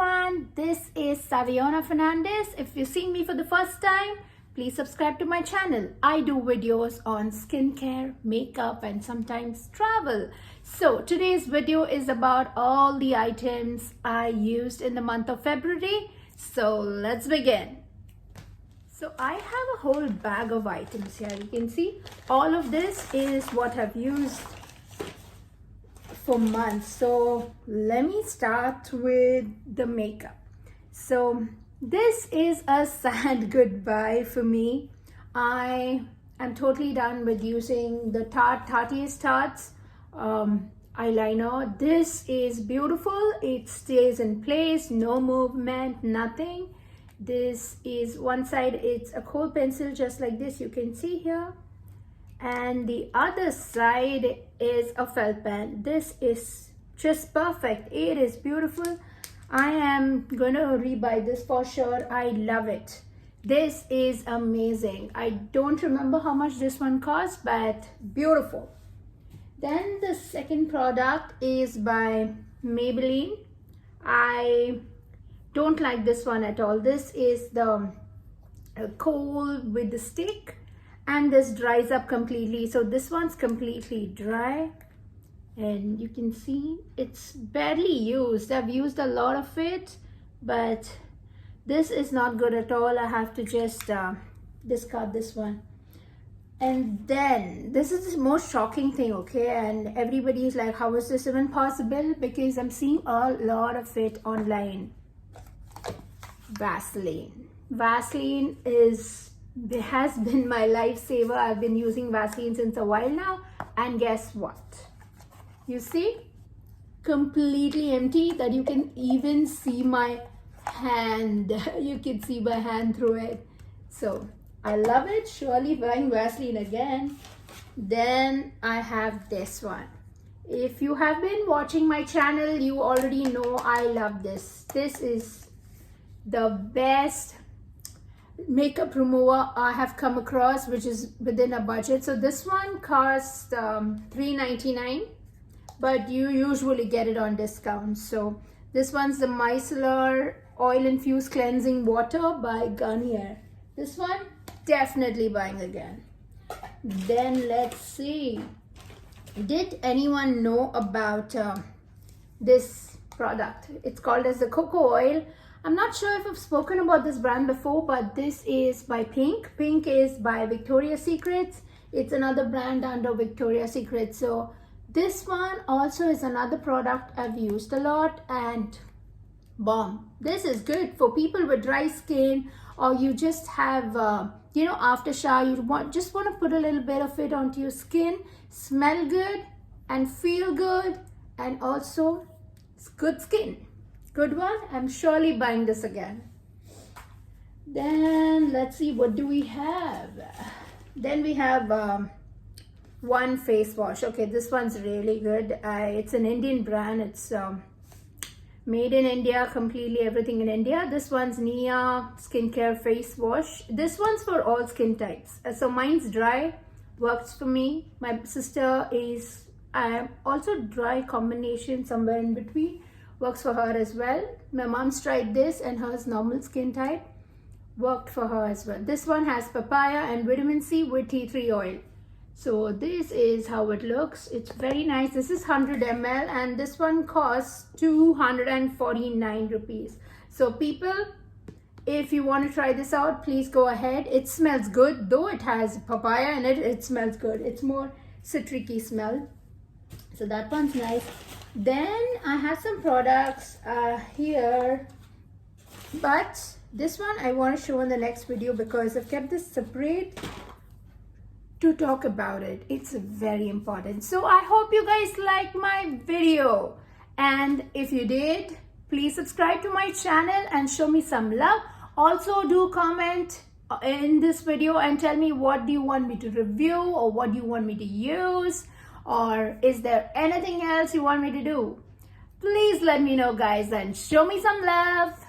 everyone, this is Saviona Fernandez. If you're seeing me for the first time, please subscribe to my channel. I do videos on skincare, makeup and sometimes travel. So today's video is about all the items I used in the month of February. So let's begin. So I have a whole bag of items here. You can see all of this is what I've used for months. So let me start with the makeup. So this is a sad goodbye for me. I am totally done with using the Tati's Tarts eyeliner. This is beautiful. It stays in place, no movement, nothing. This is one side, it's a kohl pencil just like this, you can see here. And the other side is a felt pen. This is just perfect. It is beautiful. I am gonna rebuy this for sure. I love it. This is amazing. I don't remember how much this one cost, but beautiful. Then the second product is by Maybelline. I don't like this one at all. This is the kohl with the stick. And this dries up completely. So this one's completely dry and you can see it's barely used. I've used a lot of it, but this is not good at all. I have to just discard this one. And then this is the most shocking thing, okay? And everybody is like, how is this even possible? Because I'm seeing a lot of it online. Vaseline. Vaseline has been my lifesaver. I've been using Vaseline since a while now, and guess what? You see, completely empty, that you can even see my hand. You can see my hand through it. So I love it. Surely buying Vaseline again. Then I have this one. If you have been watching my channel, you already know I love this. This is the best makeup remover I have come across, which is within a budget. So this one costs $3.99, but you usually get it on discount. So this one's the Micellar Oil Infused Cleansing Water by Garnier. This one definitely buying again. Then let's see, did anyone know about this product? It's called as the cocoa oil. I'm not sure if I've spoken about this brand before, but this is by Pink. Pink is by Victoria's Secrets. It's another brand under Victoria's Secret. So this one also is another product I've used a lot, and bomb. This is good for people with dry skin, or you just have, after shower, you just want to put a little bit of it onto your skin, smell good and feel good, and also it's good skin. Good one. I'm surely buying this again. Then let's see, what do we have? Then we have one face wash. Okay, this one's really good. It's an Indian brand. It's made in India, completely everything in India. This one's Nia Skincare Face Wash. This one's for all skin types. So mine's dry, works for me. My sister is also dry combination, somewhere in between. Works for her as well. My mom's tried this and hers normal skin type. Worked for her as well. This one has papaya and vitamin C with tea tree oil. So this is how it looks. It's very nice. This is 100 ml and this one costs 249 rupees. So people, if you want to try this out, please go ahead. It smells good. Though it has papaya in it, it smells good. It's more citricy smell. So that one's nice. Then I have some products here, but this one I want to show in the next video because I've kept this separate to talk about it. It's very important. So I hope you guys like my video, and if you did, please subscribe to my channel and show me some love. Also do comment in this video and tell me what do you want me to review, or what do you want me to use, or is there anything else you want me to do? Please let me know, guys, and show me some love.